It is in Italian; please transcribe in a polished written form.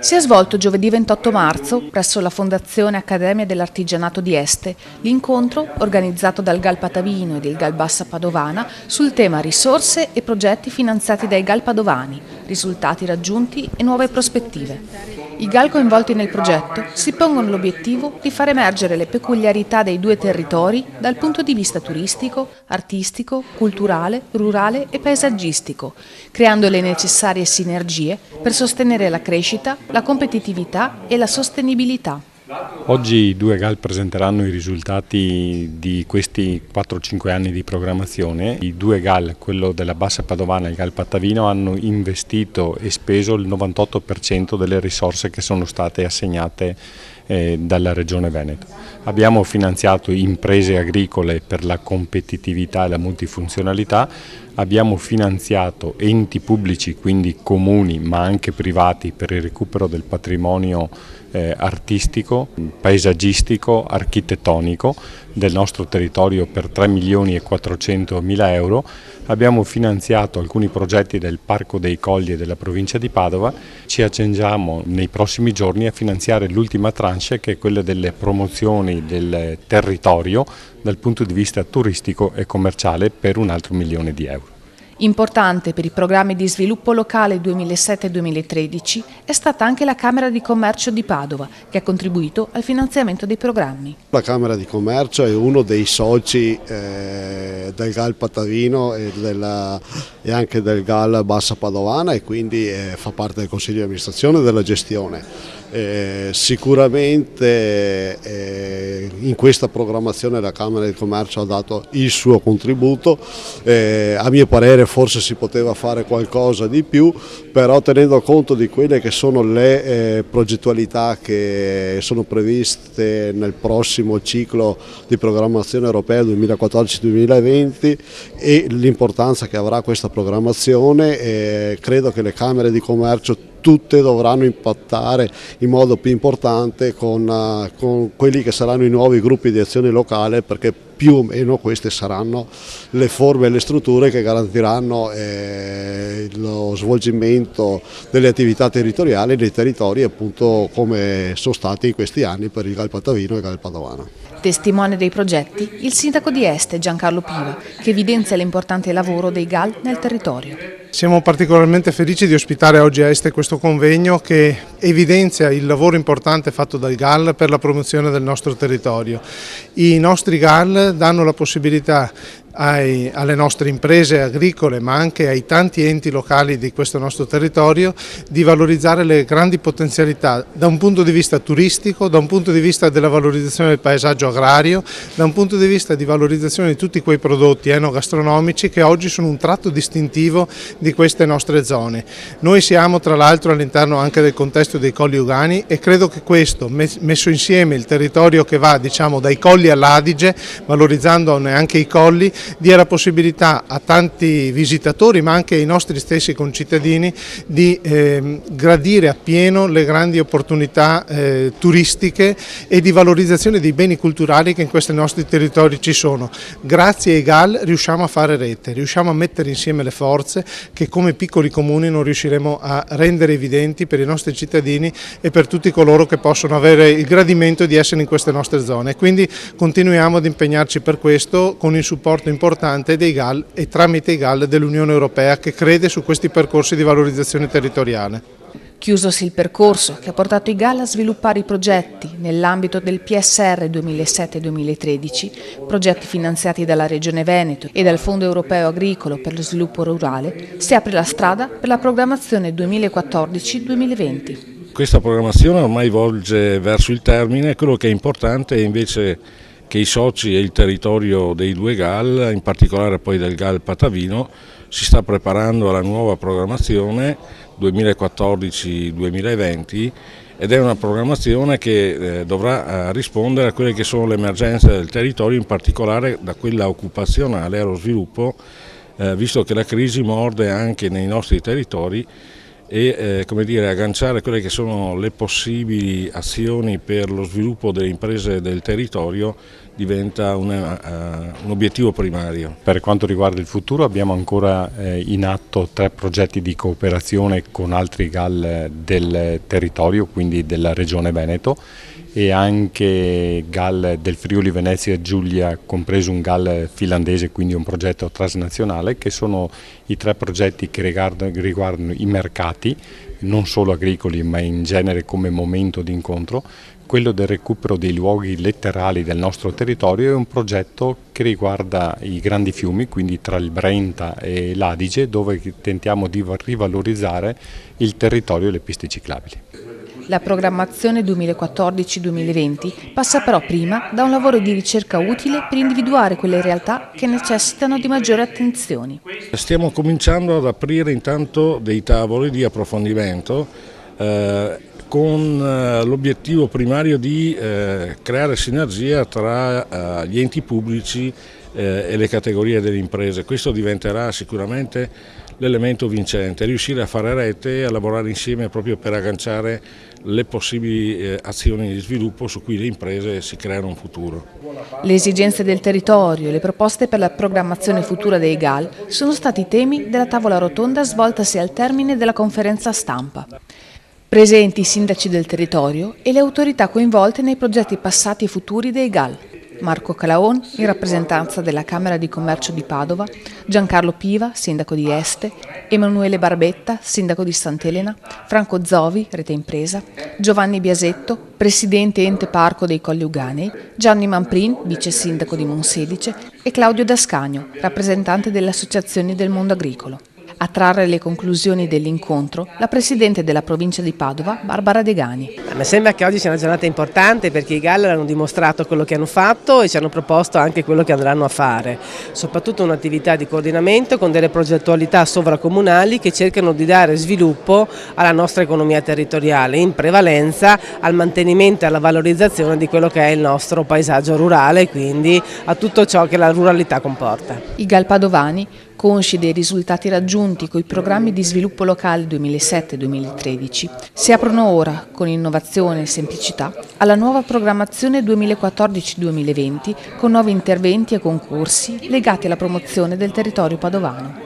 Si è svolto giovedì 28 marzo presso la Fondazione Accademia dell'Artigianato di Este l'incontro organizzato dal GAL Patavino e del GAL Bassa Padovana sul tema risorse e progetti finanziati dai GAL padovani, risultati raggiunti e nuove prospettive. I GAL coinvolti nel progetto si pongono l'obiettivo di far emergere le peculiarità dei due territori dal punto di vista turistico, artistico, culturale, rurale e paesaggistico, creando le necessarie sinergie per sostenere la crescita, la competitività e la sostenibilità. Oggi i due GAL presenteranno i risultati di questi 4-5 anni di programmazione. I due GAL, quello della Bassa Padovana e il GAL Patavino, hanno investito e speso il 98% delle risorse che sono state assegnate dalla Regione Veneto. Abbiamo finanziato imprese agricole per la competitività e la multifunzionalità, abbiamo finanziato enti pubblici, quindi comuni ma anche privati, per il recupero del patrimonio artistico, paesaggistico, architettonico del nostro territorio per 3.400.000 euro. Abbiamo finanziato alcuni progetti del Parco dei Colli e della provincia di Padova. Ci accingiamo nei prossimi giorni a finanziare l'ultima tranche, che è quella delle promozioni del territorio dal punto di vista turistico e commerciale, per un altro 1 milione di euro. Importante per i programmi di sviluppo locale 2007-2013 è stata anche la Camera di Commercio di Padova, che ha contribuito al finanziamento dei programmi. La Camera di Commercio è uno dei soci del GAL Patavino e anche del GAL Bassa Padovana, e quindi fa parte del Consiglio di amministrazione e della gestione. Sicuramente in questa programmazione la Camera di Commercio ha dato il suo contributo, a mio parere forse si poteva fare qualcosa di più, però tenendo conto di quelle che sono le progettualità che sono previste nel prossimo ciclo di programmazione europea 2014-2020 e l'importanza che avrà questa programmazione, credo che le Camere di Commercio tutte dovranno impattare in modo più importante con quelli che saranno i nuovi gruppi di azione locale, perché più o meno queste saranno le forme e le strutture che garantiranno lo svolgimento delle attività territoriali nei territori, appunto come sono stati in questi anni per il GAL Patavino e il GAL Padovana. Testimone dei progetti il sindaco di Este, Giancarlo Piva, che evidenzia l'importante lavoro dei GAL nel territorio. Siamo particolarmente felici di ospitare oggi a Este questo convegno che evidenzia il lavoro importante fatto dal GAL per la promozione del nostro territorio. I nostri GAL danno la possibilità alle nostre imprese agricole, ma anche ai tanti enti locali di questo nostro territorio, di valorizzare le grandi potenzialità da un punto di vista turistico, da un punto di vista della valorizzazione del paesaggio agrario, da un punto di vista di valorizzazione di tutti quei prodotti enogastronomici che oggi sono un tratto distintivo di queste nostre zone. Noi siamo tra l'altro all'interno anche del contesto dei Colli Ugani, e credo che questo, messo insieme il territorio che va dai Colli all'Adige, valorizzandone anche i colli, dia la possibilità a tanti visitatori, ma anche ai nostri stessi concittadini, di gradire appieno le grandi opportunità turistiche e di valorizzazione dei beni culturali che in questi nostri territori ci sono. Grazie ai GAL riusciamo a fare rete, riusciamo a mettere insieme le forze che come piccoli comuni non riusciremo a rendere evidenti per i nostri cittadini e per tutti coloro che possono avere il gradimento di essere in queste nostre zone. Quindi continuiamo ad impegnarci per questo con il supporto importante dei GAL e tramite i GAL dell'Unione Europea, che crede su questi percorsi di valorizzazione territoriale. Chiusosi il percorso che ha portato i GAL a sviluppare i progetti nell'ambito del PSR 2007-2013, progetti finanziati dalla Regione Veneto e dal Fondo Europeo Agricolo per lo Sviluppo Rurale, si apre la strada per la programmazione 2014-2020. Questa programmazione ormai volge verso il termine. Quello che è importante è invece che i soci e il territorio dei due GAL, in particolare poi del GAL Patavino, si sta preparando alla nuova programmazione 2014-2020, ed è una programmazione che dovrà rispondere a quelle che sono le emergenze del territorio, in particolare da quella occupazionale allo sviluppo, visto che la crisi morde anche nei nostri territori e come dire, agganciare quelle che sono le possibili azioni per lo sviluppo delle imprese del territorio diventa un obiettivo primario. Per quanto riguarda il futuro abbiamo ancora in atto 3 progetti di cooperazione con altri GAL del territorio, quindi della Regione Veneto, e anche GAL del Friuli Venezia Giulia, compreso un GAL finlandese, quindi un progetto transnazionale, che sono i 3 progetti che riguardano i mercati, non solo agricoli ma in genere come momento di incontro. Quello del recupero dei luoghi letterali del nostro territorio è un progetto che riguarda i grandi fiumi, quindi tra il Brenta e l'Adige, dove tentiamo di rivalorizzare il territorio e le piste ciclabili. La programmazione 2014-2020 passa però prima da un lavoro di ricerca utile per individuare quelle realtà che necessitano di maggiori attenzioni. Stiamo cominciando ad aprire intanto dei tavoli di approfondimento con l'obiettivo primario di creare sinergia tra gli enti pubblici e le categorie delle imprese. Questo diventerà sicuramente l'elemento vincente, riuscire a fare rete e a lavorare insieme proprio per agganciare le possibili azioni di sviluppo su cui le imprese si creano un futuro. Le esigenze del territorio e le proposte per la programmazione futura dei GAL sono stati temi della tavola rotonda svoltasi al termine della conferenza stampa. Presenti i sindaci del territorio e le autorità coinvolte nei progetti passati e futuri dei GAL. Marco Calaon, in rappresentanza della Camera di Commercio di Padova, Giancarlo Piva, sindaco di Este, Emanuele Barbetta, sindaco di Sant'Elena, Franco Zovi, Rete Impresa, Giovanni Biasetto, presidente Ente Parco dei Colli Euganei, Gianni Mamprin, vice sindaco di Monselice e Claudio Dascagno, rappresentante delle associazioni del mondo agricolo. A trarre le conclusioni dell'incontro la Presidente della Provincia di Padova, Barbara Degani. Mi sembra che oggi sia una giornata importante perché i GAL hanno dimostrato quello che hanno fatto e ci hanno proposto anche quello che andranno a fare, soprattutto un'attività di coordinamento con delle progettualità sovracomunali che cercano di dare sviluppo alla nostra economia territoriale, in prevalenza al mantenimento e alla valorizzazione di quello che è il nostro paesaggio rurale, quindi a tutto ciò che la ruralità comporta. I GAL padovani, consci dei risultati raggiunti coi programmi di sviluppo locale 2007-2013, si aprono ora, con innovazione e semplicità, alla nuova programmazione 2014-2020 con nuovi interventi e concorsi legati alla promozione del territorio padovano.